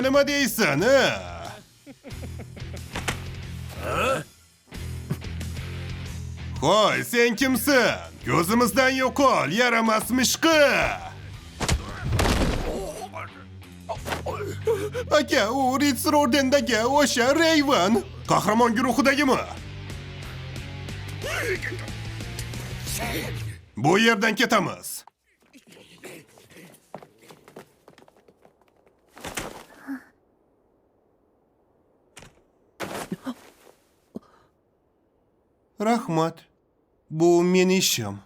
Senga nima deysan, ha? Hoy, sen kimsin? Gözümüzden yok ol, yaramasmışkı. Aka, u Ritzer Orden'dagi o'sha Raven. Qahramon guruhidagimi? Bu yerdan ketamiz. Rahmat. Bu meni ishim.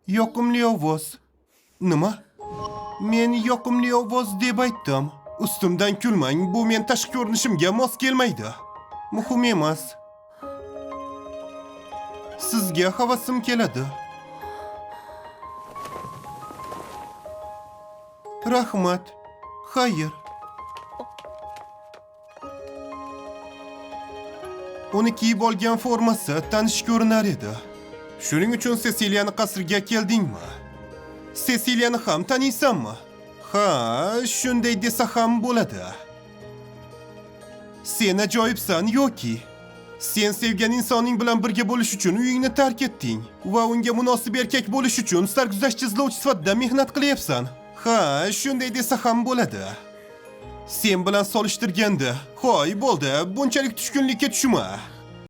Yoqimli ovoz. Nima? Men yoqimli ovoz deb aytdim. Ustimdan kulmang, bu men tashqi ko'rinishimga mos kelmaydi. Muhim emas. Sizga havasim keladi. Rahmat. Xayr. Uni kiyib olgan formasi tanish ko'rinar edi. Shuning uchun Cecilia'ni qasriga keldingmi? Cecilia'ni ham taniysanmi? Ha, shunday desa ham bo'ladi. Sen ajoyibsan yoki sen sevgan insoning bilan birga bo'lish uchun uyingni tark etding va unga munosib erkak bo'lish uchun sarguzasht izlovchi sifatida mehnat qilyapsan. Ha, shunday desa ham bo'ladi. Sen bilan solishtirganda, hoy bo'ldi, bunchalik tushkunlikka tushma.